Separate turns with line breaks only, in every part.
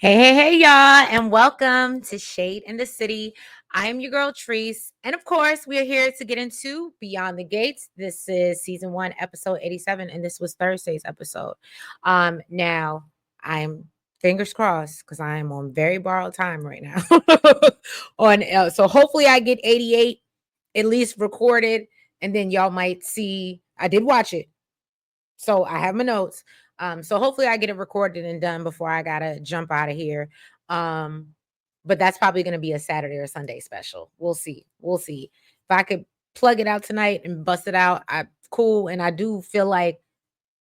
Hey, y'all, and welcome to Shade in the City. I am your girl, Treese. And of course, we are here to get into Beyond the Gates. This is season 1, episode 87, and this was Thursday's episode. Now, I'm fingers crossed because I am on very borrowed time right now. So hopefully I get 88 at least recorded, and then y'all might see I did watch it. So I have my notes. So hopefully I get it recorded and done before I gotta jump out of here. Um, but that's probably gonna be a Saturday or Sunday special. We'll see. We'll see. If I could plug it out tonight and bust it out, I cool. And I do feel like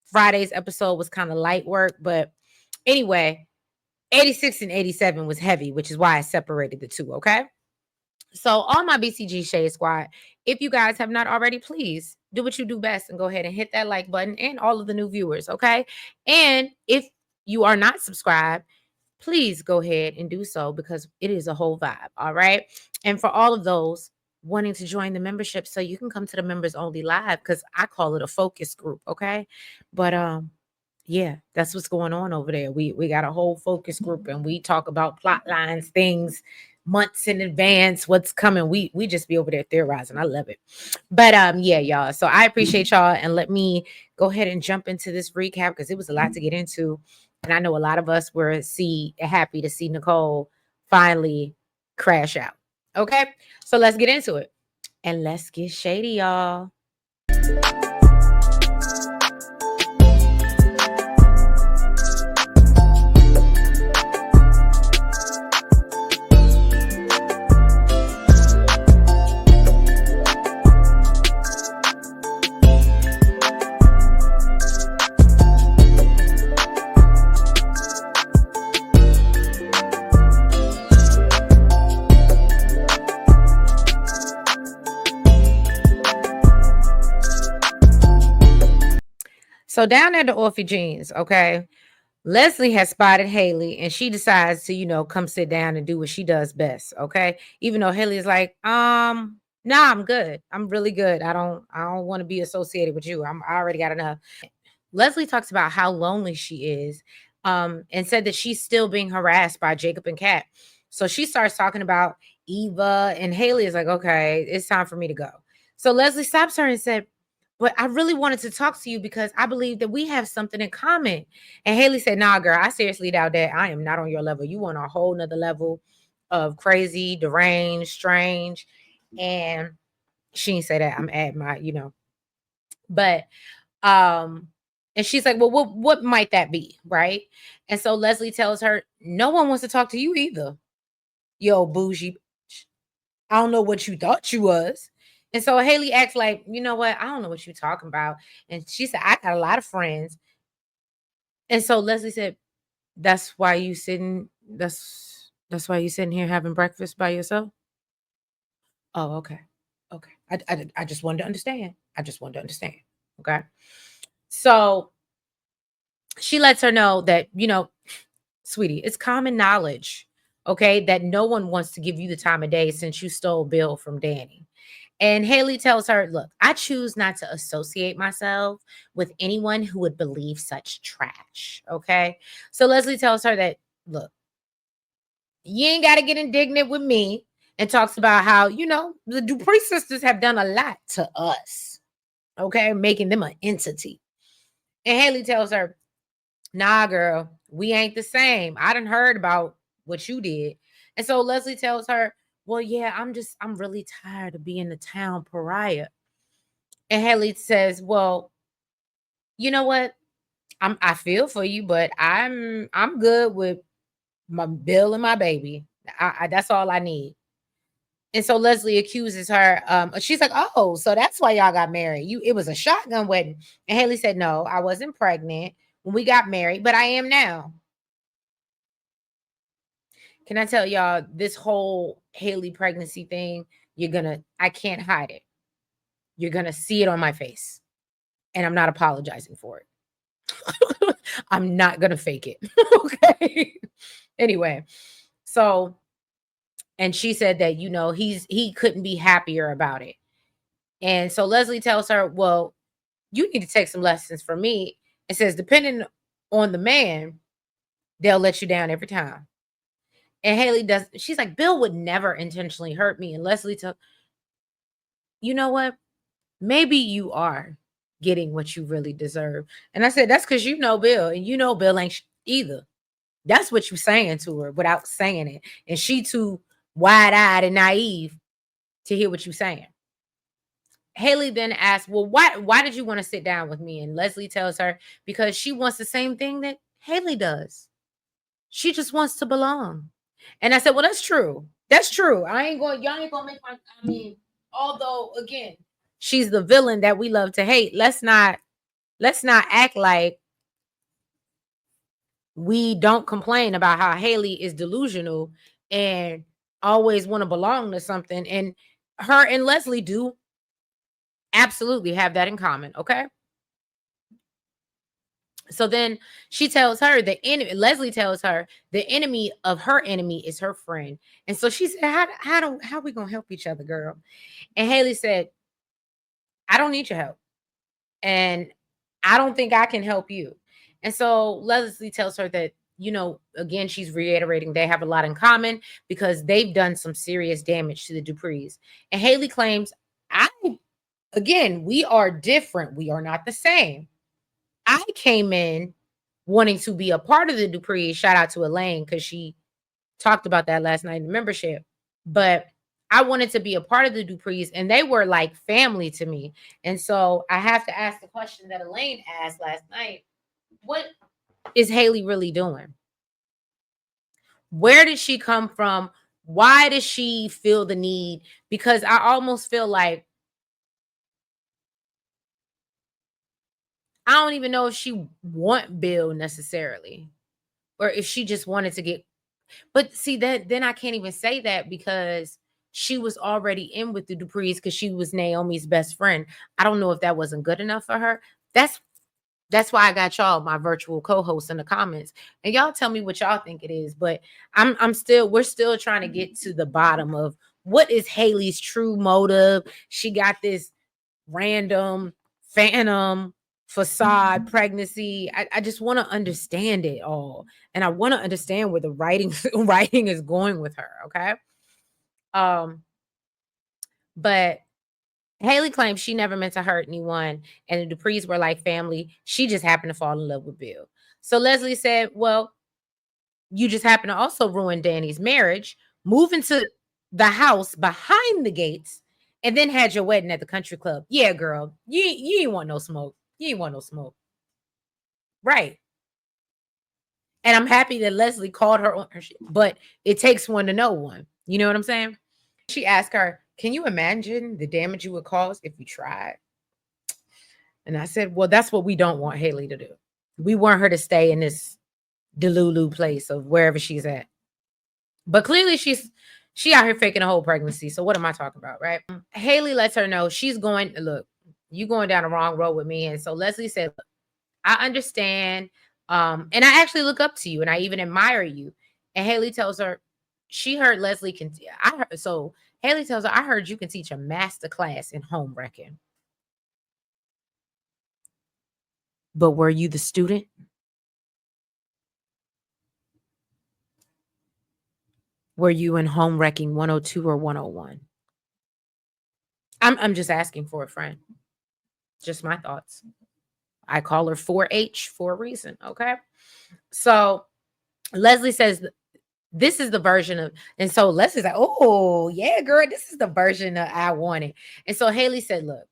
Friday's episode was kind of light work, but anyway, 86 and 87 was heavy, which is why I separated the two. Okay. So, all my BCG Shade Squad, if you guys have not already, please do what you do best and go ahead and hit that like button and all of the new viewers, okay? And if you are not subscribed, please go ahead and do so because it is a whole vibe, all right? And for all of those wanting to join the membership, so you can come to the members only live because I call it a focus group, okay? But yeah, that's what's going on over there. We got a whole focus group and we talk about plot lines, things months in advance, what's coming. We just be over there theorizing. I love it. But yeah, y'all. So I appreciate y'all and let me go ahead and jump into this recap because it was a lot to get into. And I know a lot of us were happy to see Nicole finally crash out. Okay. So let's get into it. And let's get shady, y'all. So down at the Orphe Jeans, okay, Leslie has spotted Haley and she decides to, come sit down and do what she does best. Okay. Even though Haley is like, nah, I'm good. I'm really good. I don't want to be associated with you. I already got enough. Leslie talks about how lonely she is, and said that she's still being harassed by Jacob and Kat. So she starts talking about Eva, and Haley is like, okay, it's time for me to go. So Leslie stops her and said, but I really wanted to talk to you because I believe that we have something in common. And Haley said, nah, girl, I seriously doubt that. I am not on your level. You on a whole nother level of crazy, deranged, strange. And she didn't say that. I'm at my. But and she's like, well, what might that be? Right. And so Leslie tells her, no one wants to talk to you either. Yo, bougie. I don't know what you thought you was. And so Haley acts like, you know what? I don't know what you're talking about. And she said, I got a lot of friends. And so Leslie said, that's why you sitting, that's why you sitting here having breakfast by yourself. Oh, okay. Okay. I just wanted to understand. I just wanted to understand. Okay. So she lets her know that, sweetie, it's common knowledge, okay, that no one wants to give you the time of day since you stole Bill from Danny. And Haley tells her, look, I choose not to associate myself with anyone who would believe such trash. Okay. So Leslie tells her that, look, you ain't got to get indignant with me, and talks about how, the Dupree sisters have done a lot to us. Okay. Making them an entity. And Haley tells her, nah, girl, we ain't the same. I done heard about what you did. And so Leslie tells her, well, yeah, I'm really tired of being the town pariah. And Haley says, well, you know what? I feel for you, but I'm good with my bill and my baby. That's all I need. And so Leslie accuses her. She's like, oh, so that's why y'all got married. It was a shotgun wedding. And Haley said, no, I wasn't pregnant when we got married, but I am now. Can I tell y'all this whole Haley pregnancy thing? I can't hide it. You're going to see it on my face. And I'm not apologizing for it. I'm not going to fake it. Okay. Anyway, so, and she said that, he couldn't be happier about it. And so Leslie tells her, well, you need to take some lessons from me. It says, depending on the man, they'll let you down every time. And Haley does, she's like, Bill would never intentionally hurt me. And Leslie took, you know what? Maybe you are getting what you really deserve. And I said, that's because you know Bill, and you know Bill ain't either. That's what you're saying to her without saying it. And she too wide-eyed and naive to hear what you're saying. Haley then asks, well, why did you want to sit down with me? And Leslie tells her, because she wants the same thing that Haley does. She just wants to belong. And I said, well, that's true. That's true. Y'all ain't gonna make my, I mean, although again, she's the villain that we love to hate. Let's not act like we don't complain about how Haley is delusional and always want to belong to something. And her and Leslie do absolutely have that in common. Okay. So then she tells her the enemy, Leslie tells her the enemy of her enemy is her friend. And so she said, how are we gonna help each other, girl? And Haley said, I don't need your help. And I don't think I can help you. And so Leslie tells her that, again, she's reiterating they have a lot in common because they've done some serious damage to the Duprees. And Haley claims, we are different. We are not the same. I came in wanting to be a part of the Duprees. Shout out to Elaine because she talked about that last night in the membership. But I wanted to be a part of the Duprees, and they were like family to me. And so I have to ask the question that Elaine asked last night. What is Haley really doing? Where did she come from? Why does she feel the need? Because I almost feel like I don't even know if she want Bill necessarily, or if she just wanted to get. But see that then I can't even say that because she was already in with the Duprees because she was Naomi's best friend. I don't know if that wasn't good enough for her. That's why I got y'all, my virtual co-hosts, in the comments, and y'all tell me what y'all think it is. But we're still trying to get to the bottom of what is Haley's true motive. She got this random phantom facade pregnancy. I just want to understand it all, and I want to understand where the writing is going with her. Okay, but Haley claims she never meant to hurt anyone, and the Duprees were like family. She just happened to fall in love with Bill. So Leslie said, well, you just happened to also ruin Danny's marriage, move into the house behind the gates, and then had your wedding at the country club. Yeah, girl, you ain't want no smoke. You ain't want no smoke. Right. And I'm happy that Leslie called her on her shit, but it takes one to know one. You know what I'm saying? She asked her, can you imagine the damage you would cause if you tried? And I said, well, that's what we don't want Haley to do. We want her to stay in this Delulu place of wherever she's at. But clearly she out here faking a whole pregnancy. So what am I talking about, right? Haley lets her know she's going, look, you going down the wrong road with me. And so Leslie said, look, I understand. And I actually look up to you and I even admire you. And Haley tells her she heard Leslie can so Haley tells her, I heard you can teach a master class in home wrecking. But were you the student? Were you in home wrecking 102 or 101? I'm just asking for a friend. Just my thoughts. I call her 4H for a reason. Okay. So Leslie says this is the version of, and so Leslie's like, oh yeah, girl, this is the version that I wanted. And so Haley said, look,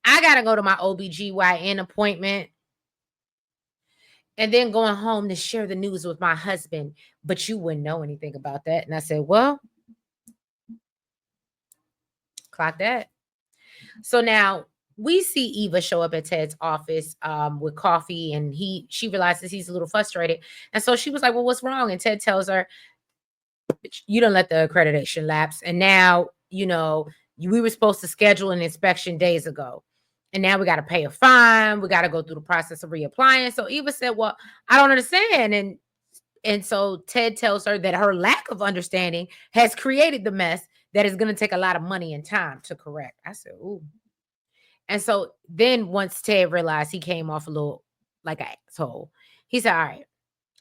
I gotta go to my OBGYN appointment and then going home to share the news with my husband, but you wouldn't know anything about that. And I said, well, clock that. So now we see Eva show up at Ted's office with coffee, and she realizes he's a little frustrated. And so she was like, well, what's wrong? And Ted tells her, you don't let the accreditation lapse. And now, we were supposed to schedule an inspection days ago. And now we got to pay a fine. We got to go through the process of reapplying. So Eva said, well, I don't understand. And so Ted tells her that her lack of understanding has created the mess that is going to take a lot of money and time to correct. I said, ooh. And so then once Ted realized he came off a little like an asshole, he said, all right,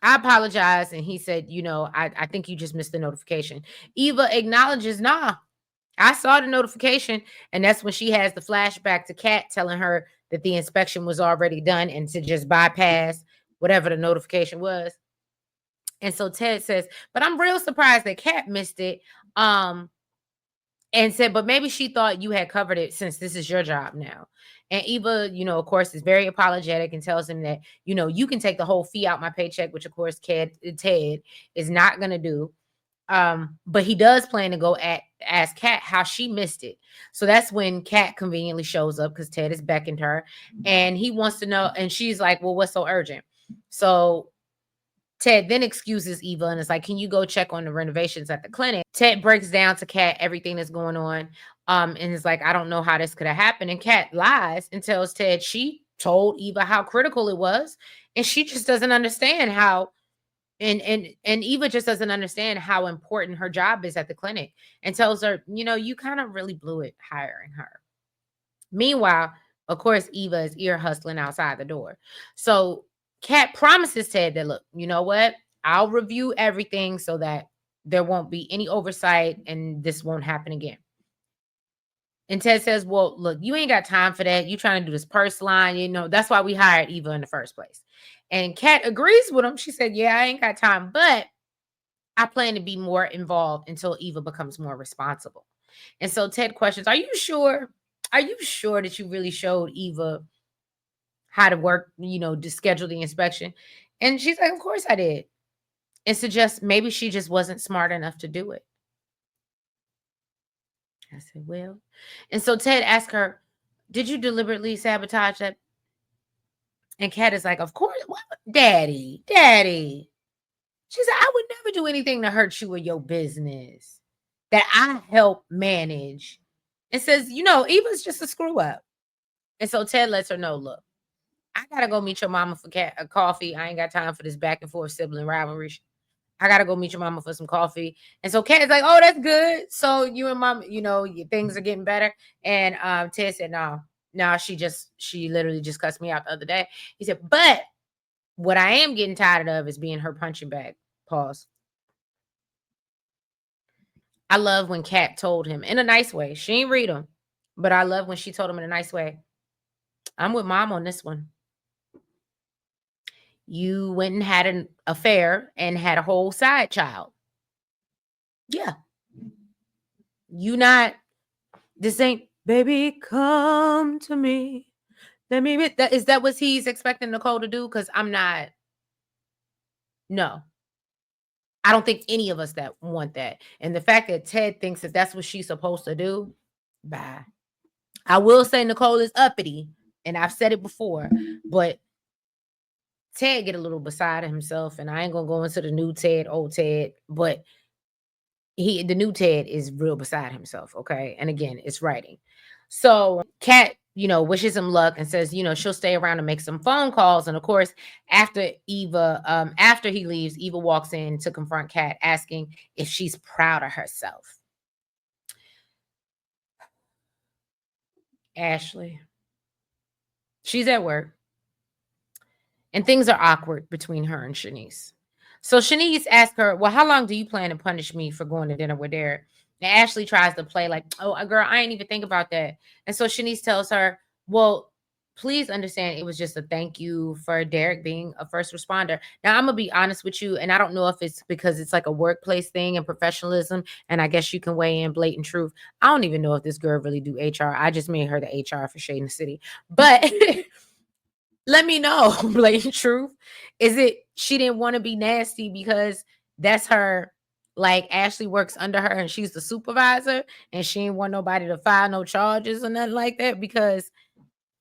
I apologize. And he said, I think you just missed the notification. Eva acknowledges, nah, I saw the notification. And that's when she has the flashback to Kat telling her that the inspection was already done and to just bypass whatever the notification was. And so Ted says, but I'm real surprised that Kat missed it. And said, but maybe she thought you had covered it since this is your job now. And Eva, of course, is very apologetic and tells him that, you can take the whole fee out my paycheck, which of course Ted is not going to do. But he does plan to go ask Kat how she missed it. So that's when Kat conveniently shows up because Ted has beckoned her and he wants to know. And she's like, well, what's so urgent? So Ted then excuses Eva and is like, can you go check on the renovations at the clinic? Ted breaks down to Kat everything that's going on. And is like, I don't know how this could have happened. And Kat lies and tells Ted she told Eva how critical it was. And she just doesn't understand how and Eva just doesn't understand how important her job is at the clinic and tells her, you kind of really blew it hiring her. Meanwhile, of course, Eva is ear hustling outside the door. So Kat promises Ted that, look, you know what? I'll review everything so that there won't be any oversight and this won't happen again. And Ted says, well, look, you ain't got time for that. You trying to do this purse line. That's why we hired Eva in the first place. And Kat agrees with him. She said, yeah, I ain't got time, but I plan to be more involved until Eva becomes more responsible. And so Ted questions, are you sure? Are you sure that you really showed Eva how to work, to schedule the inspection? And she's like, of course I did. And suggests maybe she just wasn't smart enough to do it. I said, well. And so Ted asked her, did you deliberately sabotage that? And Kat is like, of course. What? Daddy. She said, I would never do anything to hurt you or your business that I help manage. And says, Eva's just a screw up. And so Ted lets her know, look, I got to go meet your mama for a coffee. I ain't got time for this back and forth sibling rivalry. I got to go meet your mama for some coffee. And so Kat is like, oh, that's good. So you and mom, things are getting better. And Ted said, no, she literally just cussed me out the other day. He said, but what I am getting tired of is being her punching bag. Pause. I love when Kat told him in a nice way. She ain't read him, but I love when she told him in a nice way. I'm with mom on this one. You went and had an affair and had a whole side child. Yeah. This ain't, baby, come to me. Is that what he's expecting Nicole to do? Because I'm not. No. I don't think any of us that want that. And the fact that Ted thinks that that's what she's supposed to do, bye. I will say Nicole is uppity, and I've said it before, but Ted get a little beside himself, and I ain't gonna go into the new Ted, old Ted, but the new Ted is real beside himself, okay? And again, it's writing. So Kat, wishes him luck and says, she'll stay around and make some phone calls. And of course, after he leaves, Eva walks in to confront Kat, asking if she's proud of herself. Ashley, she's at work. And things are awkward between her and Shanice. So Shanice asks her, well, how long do you plan to punish me for going to dinner with Derek? And Ashley tries to play like, oh, girl, I ain't even think about that. And so Shanice tells her, well, please understand it was just a thank you for Derek being a first responder. Now, I'm going to be honest with you, and I don't know if it's because it's like a workplace thing and professionalism, and I guess you can weigh in blatant truth. I don't even know if this girl really do HR. I just made her the HR for Shadeinthecity. But let me know, blatant truth. Is it she didn't want to be nasty because that's her, like Ashley works under her and she's the supervisor and she didn't want nobody to file no charges or nothing like that? Because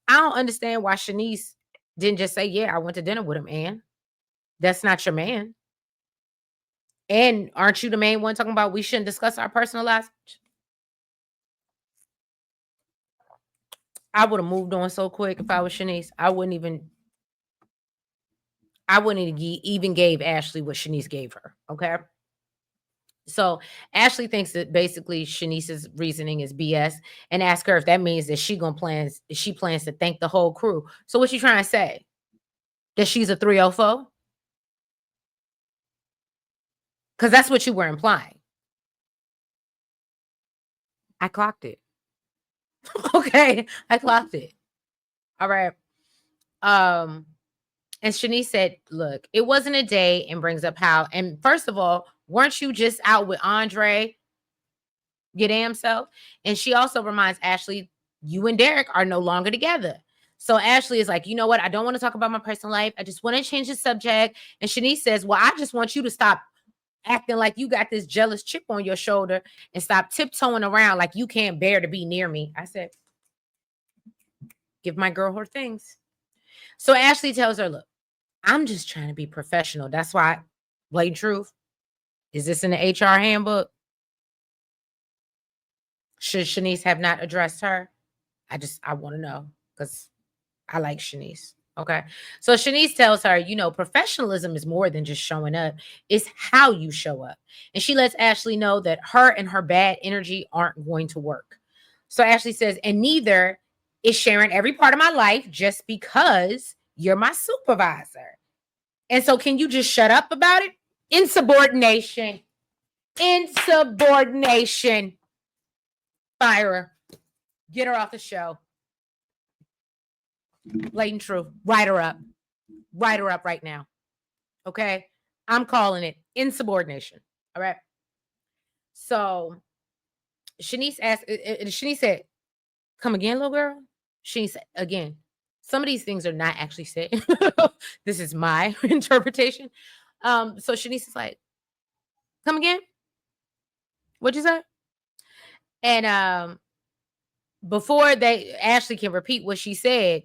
I don't understand why Shanice didn't just say, yeah, I went to dinner with him, and that's not your man. And aren't you the main one talking about we shouldn't discuss our personal lives? I would have moved on so quick if I was Shanice. I wouldn't even gave Ashley what Shanice gave her. Okay. So Ashley thinks that basically Shanice's reasoning is BS and ask her if that means that she plans to thank the whole crew. So what's she trying to say? That she's a 304? Because that's what you were implying. I clocked it. Okay. I clocked it. All right. Um, and Shanice said, look, it wasn't a day, and brings up how, and first of all, weren't you just out with Andre, your damn self? And she also reminds Ashley, you and Derek are no longer together. So Ashley is like, you know what? I don't want to talk about my personal life. I just want to change the subject. And Shanice says, well, I just want you to stop acting like you got this jealous chip on your shoulder and stop tiptoeing around like you can't bear to be near me. I said, give my girl her things. So Ashley tells her, look, I'm just trying to be professional. That's why, blatant truth. Is this in the HR handbook? Should Shanice have not addressed her? I want to know because I like Shanice. Okay. So Shanice tells her, you know, professionalism is more than just showing up, it's how you show up. And she lets Ashley know that her and her bad energy aren't going to work. So Ashley says, and neither is sharing every part of my life just because you're my supervisor. And so can you just shut up about it? Insubordination. Insubordination. Fire her. Get her off the show. Blatant truth. Write her up. Write her up right now. Okay. I'm calling it insubordination. All right. So Shanice asked, Shanice said, come again, little girl? Shanice said, again, some of these things are not actually said. This is my interpretation. So Shanice is like, come again? What'd you say? And before Ashley can repeat what she said,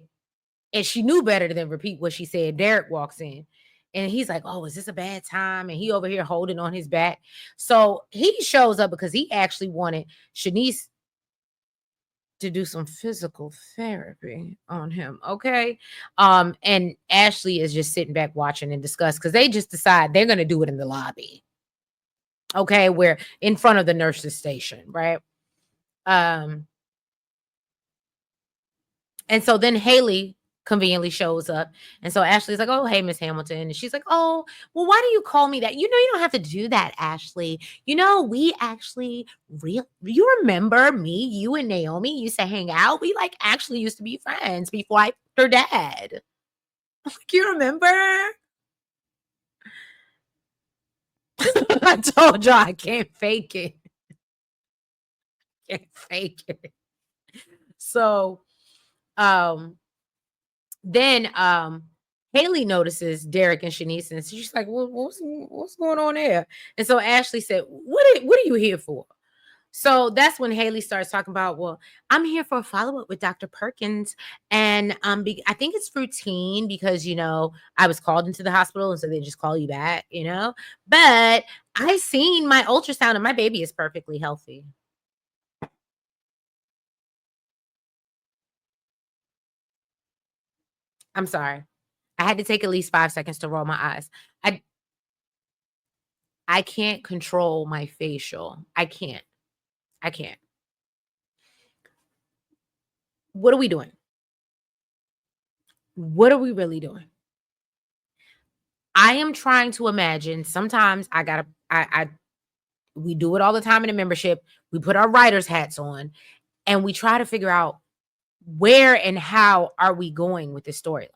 and she knew better than repeat what she said, Derek walks in. And he's like, oh, is this a bad time? And he over here holding on his back. So he shows up because he actually wanted Shanice to do some physical therapy on him. Okay. And Ashley is just sitting back watching and discuss because they just decide they're going to do it in the lobby. Okay. Where in front of the nurse's station. Right. Um, and so then Haley conveniently shows up. And so Ashley's like, oh, hey, Miss Hamilton. And she's like, oh, well, why do you call me that? You know, you don't have to do that, Ashley. You know, we actually you remember me, you and Naomi used to hang out. We like actually used to be friends before I met her dad. Like, you remember? I told y'all I can't fake it. Can't fake it. So then Haley notices Derek and Shanice, and she's like, well, what's going on there? And so Ashley said, what are you here for? So that's when Haley starts talking about, well, I'm here for a follow-up with Dr. Perkins. And I think it's routine because, you know, I was called into the hospital and so they just call you back, you know. But I seen my ultrasound and my baby is perfectly healthy. I'm sorry. I had to take at least 5 seconds to roll my eyes. I can't control my facial. I can't. I can't. What are we doing? What are we really doing? I am trying to imagine. Sometimes we do it all the time in a membership. We put our writers hats on and we try to figure out where and how are we going with this storyline.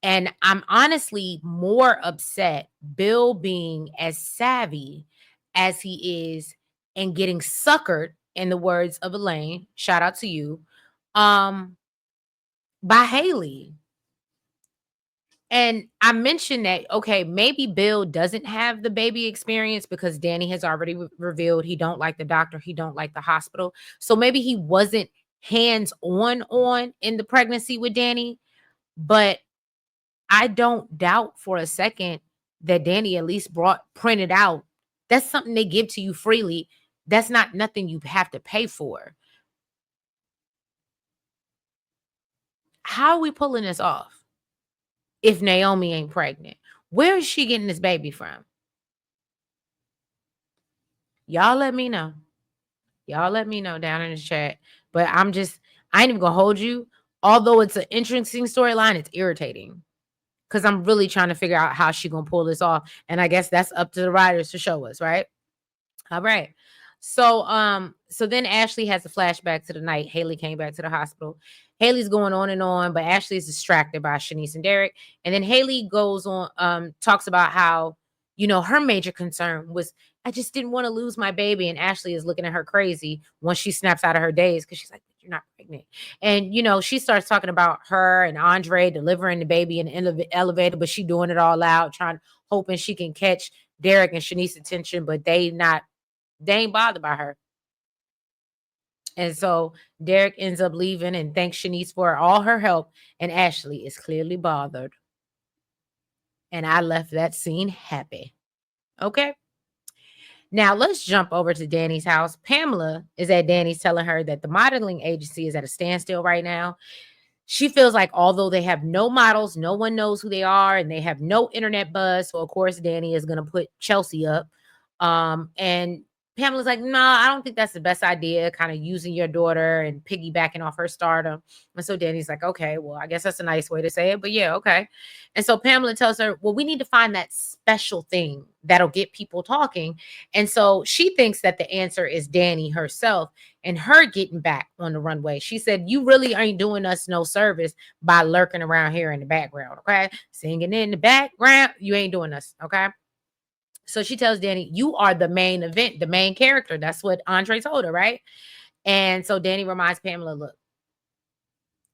And I'm honestly more upset Bill being as savvy as he is and getting suckered, in the words of Elaine, shout out to you, by Haley. And I mentioned that, okay, maybe Bill doesn't have the baby experience because Danny has already revealed he don't like the doctor, he don't like the hospital. So maybe he wasn't hands-on in the pregnancy with Danny, but I don't doubt for a second that Danny at least printed out. That's something they give to you freely. That's not nothing you have to pay for. How are we pulling this off if Naomi ain't pregnant? Where is she getting this baby from? Y'all let me know. Y'all let me know down in the chat. But I ain't even gonna hold you. Although it's an interesting storyline, it's irritating. because I'm really trying to figure out how she gonna pull this off. And I guess that's up to the writers to show us, right? All right. So then Ashley has a flashback to the night Haley came back to the hospital. Haley's going on and on, but Ashley is distracted by Shanice and Derek. And then Haley goes on, talks about how, her major concern was, I just didn't want to lose my baby. And Ashley is looking at her crazy once she snaps out of her daze because she's like, you're not pregnant. And, she starts talking about her and Andre delivering the baby in the elevator, but she doing it all out, hoping she can catch Derek and Shanice's attention, but they ain't bothered by her. And so Derek ends up leaving and thanks Shanice for all her help. And Ashley is clearly bothered. And I left that scene happy. Okay. Now let's jump over to Danny's house. Pamela is at Danny's telling her that the modeling agency is at a standstill right now. She feels like although they have no models, no one knows who they are, and they have no internet buzz. So of course, Danny is going to put Chelsea up. And Pamela's like, no, I don't think that's the best idea, kind of using your daughter and piggybacking off her stardom. And so Danny's like, okay, well, I guess that's a nice way to say it, but yeah, okay. And so Pamela tells her, well, we need to find that special thing that'll get people talking. And so she thinks that the answer is Danny herself and her getting back on the runway. She said, you really ain't doing us no service by lurking around here in the background, okay? Singing in the background, you ain't doing us, okay? So she tells Danny, you are the main event, the main character. That's what Andre told her, right? And so Danny reminds Pamela, look,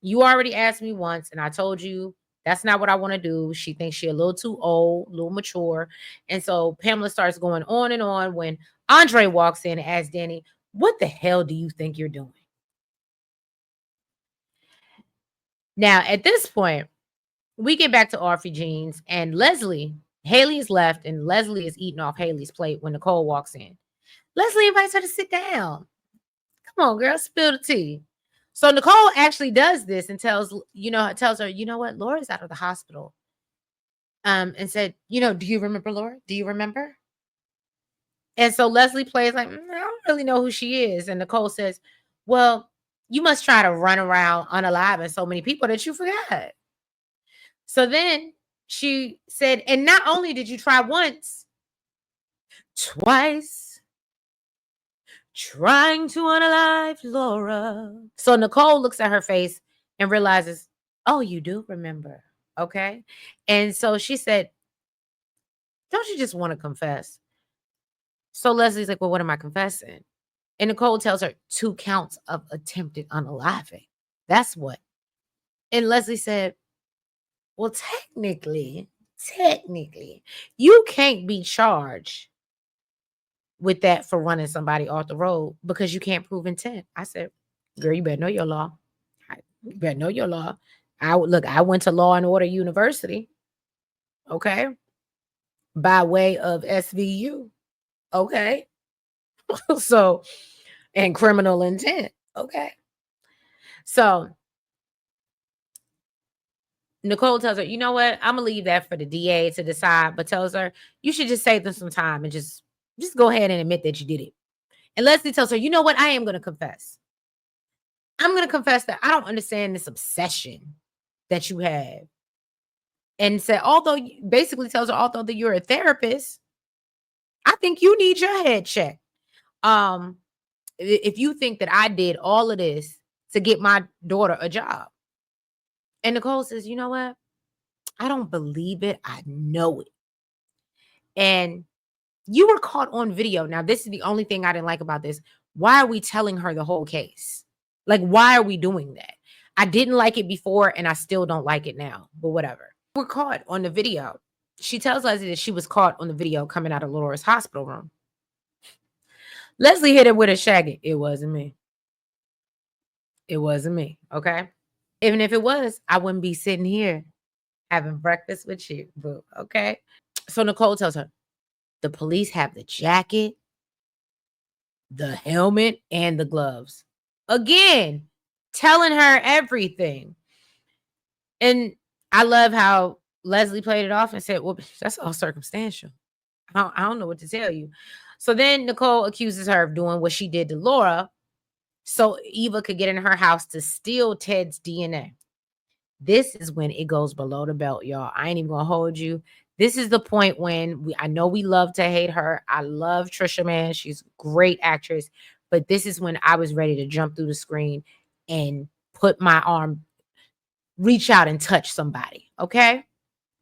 you already asked me once, and I told you that's not what I want to do. She thinks she's a little too old, a little mature. And so Pamela starts going on and on when Andre walks in and asks Danny, what the hell do you think you're doing? Now, at this point, we get back to Orphe Jeans and Leslie. Haley is left and Leslie is eating off Haley's plate when Nicole walks in. Leslie invites her to sit down. Come on, girl, spill the tea. So Nicole actually does this and tells her, you know what, Laura's out of the hospital. And said, do you remember Laura? Do you remember? And so Leslie plays like, I don't really know who she is. And Nicole says, well, you must try to run around unalive so many people that you forgot. So then she said, and not only did you try once, twice, trying to unalive Laura. So Nicole looks at her face and realizes, oh, you do remember. Okay. And so she said, don't you just want to confess? So Leslie's like, well, what am I confessing? And Nicole tells her 2 counts of attempted unaliving. That's what. And Leslie said, well, technically, you can't be charged with that for running somebody off the road because you can't prove intent. I said, girl, you better know your law. You better know your law. I went to Law and Order University, okay, by way of SVU, okay. So, and criminal intent, okay. So Nicole tells her, you know what? I'm gonna leave that for the DA to decide, but tells her you should just save them some time and just go ahead and admit that you did it. And Leslie tells her, you know what? I am gonna confess. I'm gonna confess that I don't understand this obsession that you have. And said, basically tells her, although that you're a therapist, I think you need your head checked. If you think that I did all of this to get my daughter a job. And Nicole says, you know what? I don't believe it. I know it. And you were caught on video. Now, this is the only thing I didn't like about this. Why are we telling her the whole case? Like, why are we doing that? I didn't like it before and I still don't like it now, but whatever. We're caught on the video. She tells Leslie that she was caught on the video coming out of Laura's hospital room. Leslie hit her with a shaggy. It wasn't me. It wasn't me. Okay. Even if it was, I wouldn't be sitting here having breakfast with you, boo. Okay. So Nicole tells her, the police have the jacket, the helmet, and the gloves. Again, telling her everything. And I love how Leslie played it off and said, well, that's all circumstantial. I don't know what to tell you. So then Nicole accuses her of doing what she did to Laura so Eva could get in her house to steal Ted's DNA. This is when it goes below the belt, y'all. I ain't even gonna hold you. This is the point when I know we love to hate her. I love Trisha, man. She's a great actress. But this is when I was ready to jump through the screen and put my arm, reach out and touch somebody. Okay.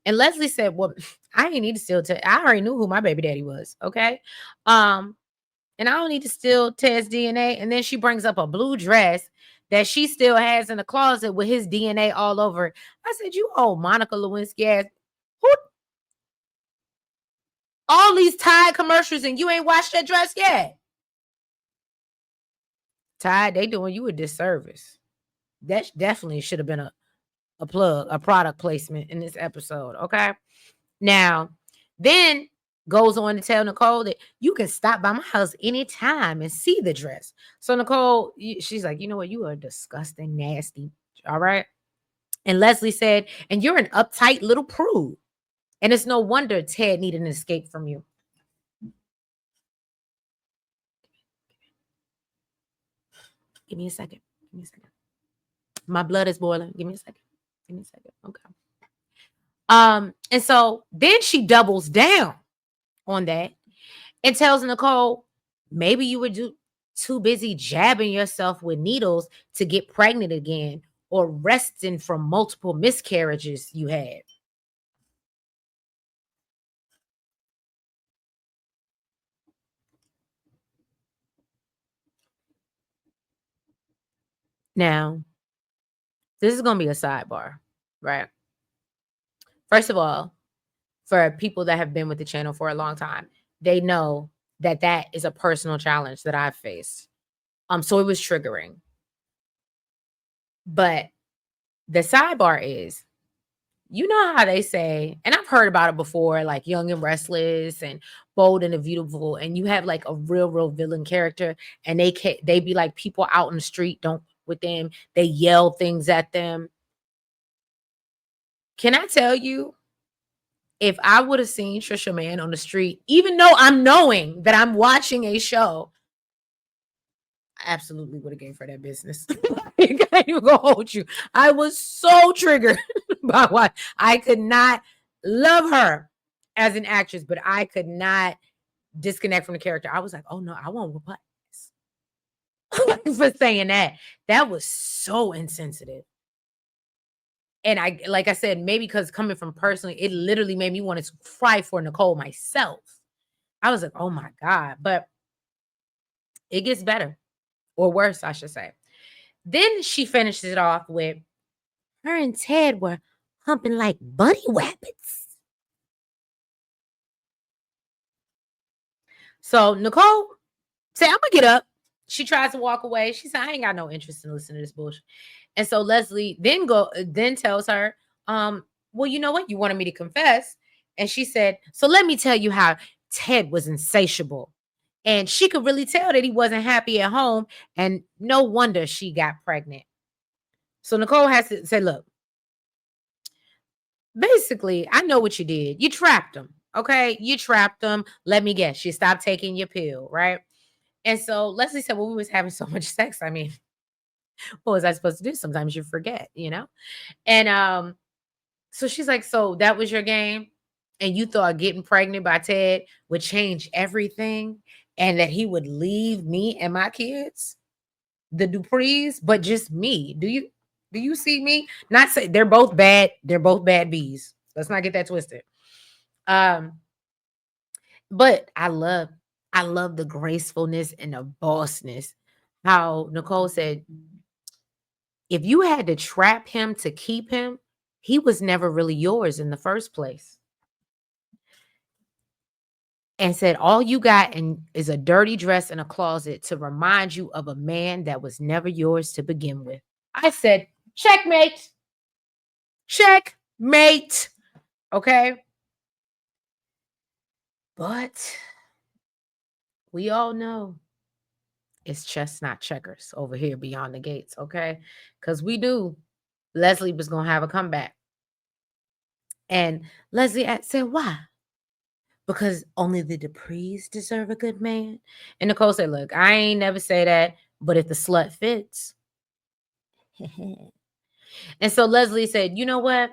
And Leslie said, well, I ain't need to steal I already knew who my baby daddy was. Okay. Um, and I don't need to steal Ted's DNA. And then she brings up a blue dress that she still has in the closet with his DNA all over it. I said, you old Monica Lewinsky ass. Who all these Tide commercials and you ain't washed that dress yet? Tide, they doing you a disservice. That definitely should have been a plug, a product placement in this episode. Okay. Now, then goes on to tell Nicole that you can stop by my house anytime and see the dress. So Nicole, she's like, you know what? You are disgusting, nasty. All right. And Leslie said, and you're an uptight little prude. And it's no wonder Ted needed an escape from you. Give me a second. Give me a second. My blood is boiling. Give me a second. Give me a second. Okay. And so then she doubles down on that and tells Nicole, maybe you were too busy jabbing yourself with needles to get pregnant again or resting from multiple miscarriages you had. Now, this is going to be a sidebar, right? First of all, for people that have been with the channel for a long time, they know that that is a personal challenge that I've faced. So it was triggering. But the sidebar is, you know how they say, and I've heard about it before, like Young and Restless and Bold and the Beautiful, and you have like a real villain character, and they be like people out in the street don't with them, they yell things at them. Can I tell you, if I would have seen Trisha Man on the street, even though I'm knowing that I'm watching a show, I absolutely would have gave her that business. I ain't even gonna hold you. I was so triggered by what I could not love her as an actress, but I could not disconnect from the character. I was like, oh no, I won't reply for saying that. That was so insensitive. And I, like I said, maybe because coming from personally, it literally made me want to cry for Nicole myself. I was like, oh my God. But it gets better, or worse, I should say. Then she finishes it off with, her and Ted were humping like bunny rabbits. So Nicole said, I'm gonna get up. She tries to walk away. She said, I ain't got no interest in listening to this bullshit. And so Leslie then tells her, well, you know what? You wanted me to confess. And she said, so let me tell you how Ted was insatiable. And she could really tell that he wasn't happy at home. And no wonder she got pregnant. So Nicole has to say, look, basically, I know what you did. You trapped him. Okay. You trapped him. Let me guess. You stopped taking your pill, right? And so Leslie said, well, we was having so much sex. I mean, what was I supposed to do? Sometimes you forget, you know? And so she's like, so that was your game? And you thought getting pregnant by Ted would change everything and that he would leave me and my kids, the Duprees, but just me. Do you see me? Not say they're both bad, they're both bad bees. Let's not get that twisted. Um, but I love the gracefulness and the bossness. How Nicole said, if you had to trap him to keep him, he was never really yours in the first place. And said, all you got is a dirty dress in a closet to remind you of a man that was never yours to begin with. I said, checkmate. Checkmate. Okay. But we all know it's chestnut checkers over here beyond the gates. Okay. Because we knew Leslie was going to have a comeback. And Leslie said, why? Because only the Duprees deserve a good man. And Nicole said, look, I ain't never say that, but if the slut fits. And so Leslie said, you know what?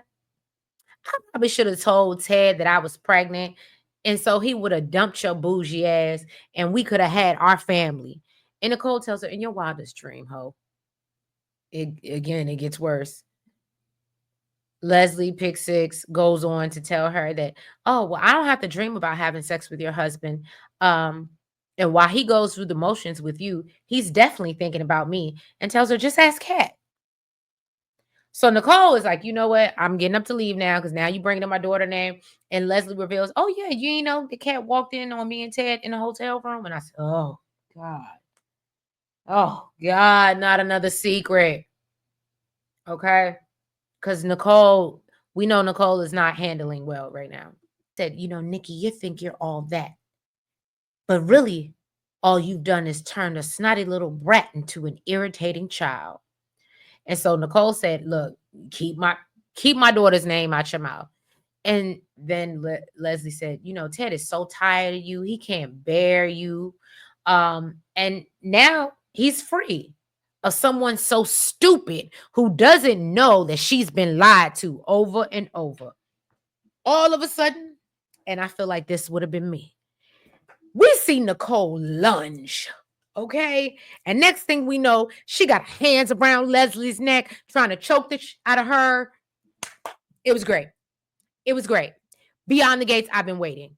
I probably should have told Ted that I was pregnant. And so he would have dumped your bougie ass and we could have had our family. And Nicole tells her, in your wildest dream, ho. It gets worse. Leslie Pick Six goes on to tell her that, oh, well, I don't have to dream about having sex with your husband. Um, and while he goes through the motions with you, he's definitely thinking about me and tells her, just ask Kat. So Nicole is like, you know what? I'm getting up to leave now because now you bringing up my daughter name. And Leslie reveals, oh, yeah, you ain't know the cat walked in on me and Ted in the hotel room. And I said, oh, God. Oh, God, not another secret. Okay. Because Nicole, we know Nicole is not handling well right now. Said, you know, Nikki, you think you're all that. But really, all you've done is turn a snotty little brat into an irritating child. And so Nicole said, look, keep my daughter's name out your mouth. And then Leslie said, you know, Ted is so tired of you. He can't bear you. And now he's free of someone so stupid who doesn't know that she's been lied to over and over. All of a sudden, and I feel like this would have been me. We see Nicole lunge. Okay. And next thing we know, she got hands around Leslie's neck, trying to choke the out of her. It was great. It was great. Beyond the gates, I've been waiting.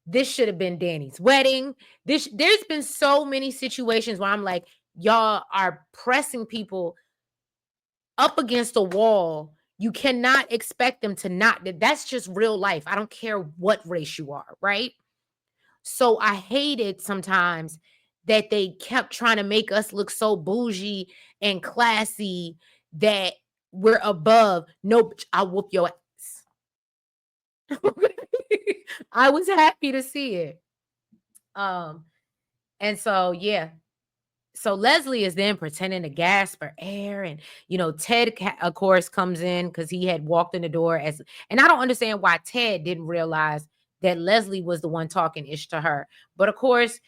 This should have been Danny's wedding. There's been so many situations where I'm like, y'all are pressing people up against a wall. You cannot expect them to not. That's just real life. I don't care what race you are, right? So I hated sometimes that they kept trying to make us look so bougie and classy that we're above. No, I'll whoop your ass. I was happy to see it. Um, and so yeah, so Leslie is then pretending to gasp for air, and Ted, of course, comes in because he had walked in the door and I don't understand why Ted didn't realize that Leslie was the one talking ish to her, but of course,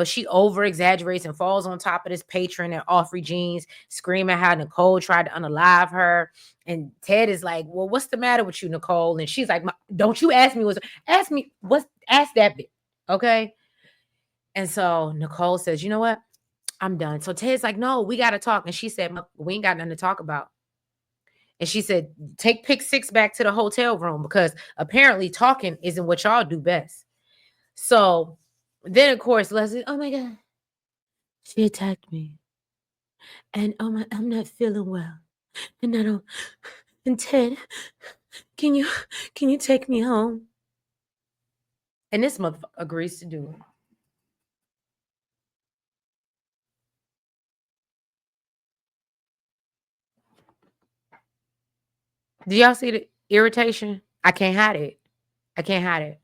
she over exaggerates and falls on top of this patron at Offrey Jeans, screaming how Nicole tried to unalive her, and Ted is like, "Well, what's the matter with you, Nicole?" And she's like, "Don't you ask me ask that bit, okay?" And so Nicole says, "You know what? I'm done." So Ted's like, "No, we got to talk." And she said, "We ain't got nothing to talk about." And she said, "Take Pick Six back to the hotel room because apparently talking isn't what y'all do best." So then, of course, Leslie, "Oh my God, she attacked me. And oh my, I'm not feeling well. And I don't, and Ted, can you, can you take me home?" And this motherfucker agrees to do it. Do y'all see the irritation? I can't hide it. I can't hide it.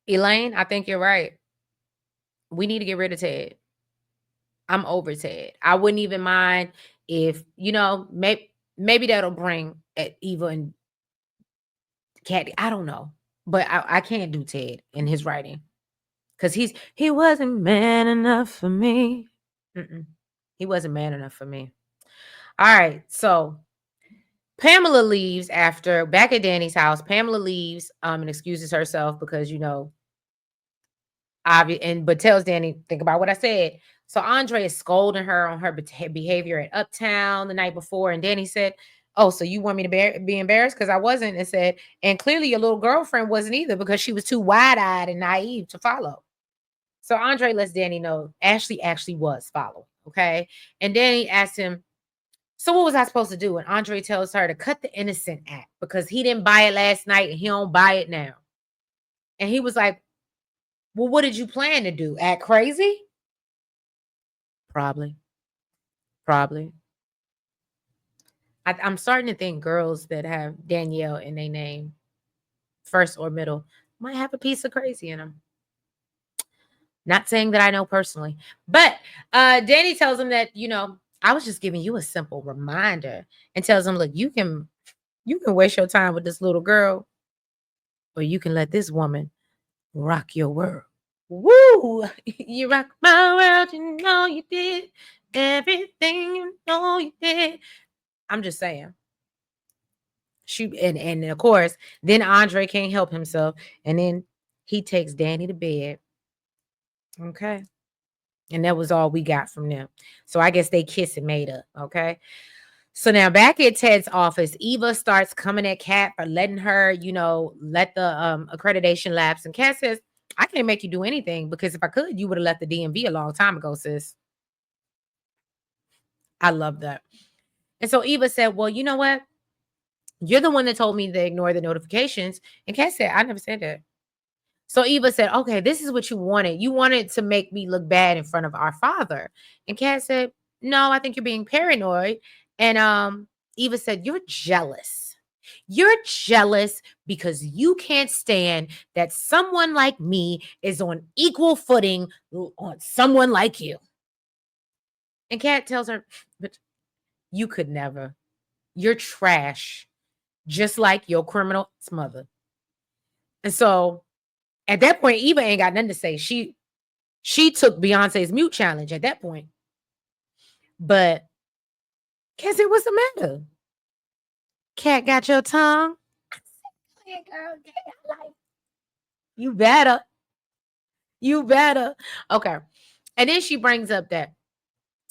Elaine, I think you're right. We need to get rid of Ted. I'm over Ted. I wouldn't even mind if, maybe that'll bring Eva and Caddy. I don't know. But I can't do Ted in his writing. Because he wasn't man enough for me. Mm-mm. He wasn't man enough for me. All right. So Pamela leaves after back at Danny's house. Pamela leaves and excuses herself because, but tells Danny, think about what I said. So Andre is scolding her on her behavior at Uptown the night before. And Danny said, "Oh, so you want me to be embarrassed? Because I wasn't." And said, "And clearly your little girlfriend wasn't either because she was too wide-eyed and naive to follow." So Andre lets Danny know Ashley actually was following. Okay. And Danny asks him, "So what was I supposed to do?" And Andre tells her to cut the innocent act because he didn't buy it last night and he don't buy it now. And he was like, "Well, what did you plan to do? Act crazy?" Probably. Probably. I'm starting to think girls that have Danielle in their name, first or middle, might have a piece of crazy in them. Not saying that I know personally, but Danny tells him that, I was just giving you a simple reminder, and tells him, "Look, you can waste your time with this little girl, or you can let this woman rock your world." Woo! You rock my world, you know you did. Everything you know you did. I'm just saying. And of course, then Andre can't help himself. And then he takes Danny to bed. Okay. And that was all we got from them. So I guess they kissed and made up. Okay. So now back at Ted's office, Eva starts coming at Kat for letting her, let the accreditation lapse. And Kat says, I can't make you do anything because if I could, you would have left the DMV a long time ago, sis. I love that. And so Eva said, well, you know what? You're the one that told me to ignore the notifications. And Kat said, I never said that. So Eva said, okay, this is what you wanted. You wanted to make me look bad in front of our father. And Kat said, no, I think you're being paranoid. And Eva said, you're jealous. You're jealous because you can't stand that someone like me is on equal footing on someone like you. And Kat tells her, but you could never. You're trash, just like your criminal mother. And so at that point, Eva ain't got nothing to say. She took Beyonce's mute challenge at that point. But Kat said, what's the matter? Kat got your tongue? You better. You better. Okay. And then she brings up that,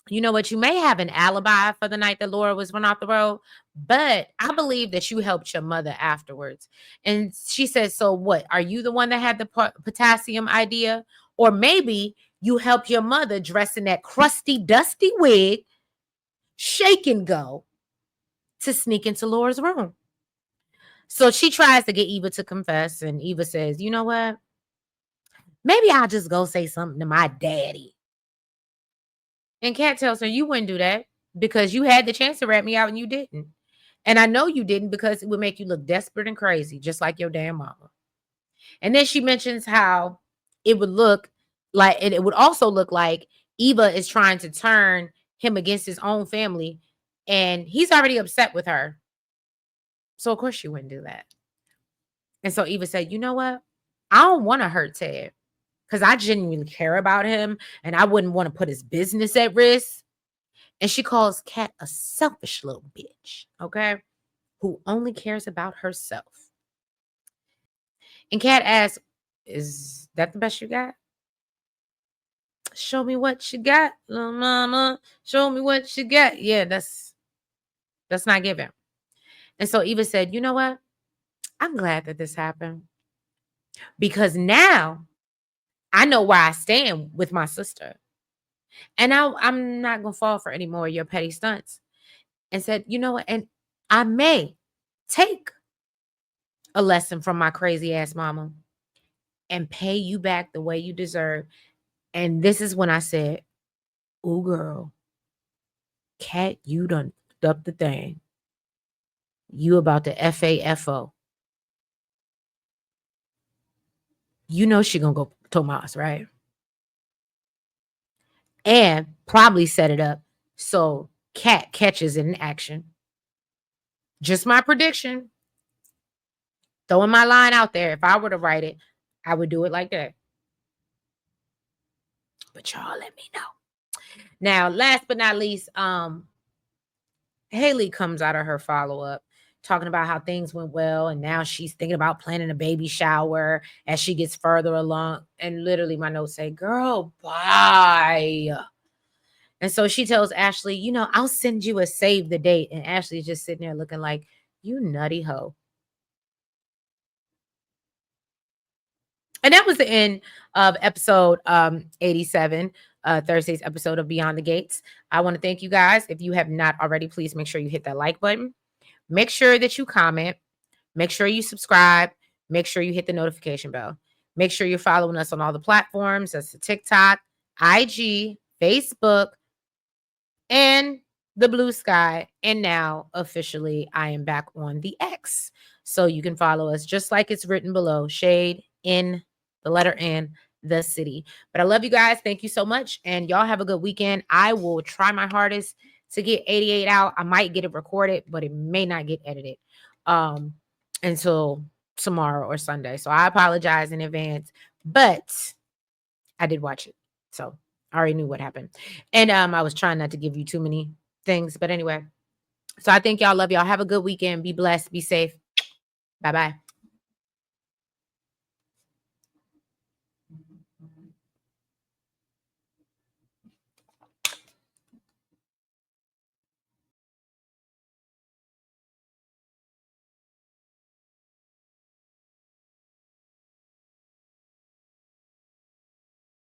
you know what, you may have an alibi for the night that Laura was run off the road, but I believe that you helped your mother afterwards. And she says, so what? Are you the one that had the potassium idea? Or maybe you helped your mother dress in that crusty, dusty wig, shake and go to sneak into Laura's room. So she tries to get Eva to confess, and Eva says, you know what? Maybe I'll just go say something to my daddy. And Kat tells her, you wouldn't do that because you had the chance to rat me out and you didn't. And I know you didn't because it would make you look desperate and crazy, just like your damn mama. And then she mentions how it would look like, and it would also look like Eva is trying to turn him against his own family. And he's already upset with her. So, of course, she wouldn't do that. And so Eva said, you know what? I don't want to hurt Ted because I genuinely care about him and I wouldn't want to put his business at risk. And she calls Kat a selfish little bitch, okay, who only cares about herself. And Kat asks, is that the best you got? Show me what you got, little mama. Show me what you got. Yeah, that's not giving. And so Eva said, you know what? I'm glad that this happened because now I know where I stand with my sister. And I'm not going to fall for any more of your petty stunts. And said, you know what? And I may take a lesson from my crazy ass mama and pay you back the way you deserve. And this is when I said, ooh, girl, Kat, you done up the thing. You about to FAFO. You know she gonna go Tomas, right? And probably set it up so Kat catches it in action. Just my prediction. Throwing my line out there. If I were to write it, I would do it like that. But y'all let me know. Now, last but not least, Haley comes out of her follow-up talking about how things went well, and now she's thinking about planning a baby shower as she gets further along. And literally my notes say, girl, bye. And so she tells Ashley, you know, I'll send you a save the date. And Ashley's just sitting there looking like, you nutty hoe. And that was the end of episode 87, Thursday's episode of Beyond the Gates. I want to thank you guys. If you have not already, please make sure you hit that like button. Make sure that you comment. Make sure you subscribe. Make sure you hit the notification bell. Make sure you're following us on all the platforms. That's the TikTok, IG, Facebook, and the Blue Sky. And now, officially, I am back on the X. So you can follow us just like it's written below. Shade in the letter N, the city. But I love you guys. Thank you so much. And y'all have a good weekend. I will try my hardest to get 88 out. I might get it recorded, but it may not get edited until tomorrow or Sunday. So I apologize in advance. But I did watch it. So I already knew what happened. And I was trying not to give you too many things. But anyway. So I think y'all love y'all. Have a good weekend. Be blessed. Be safe. Bye-bye.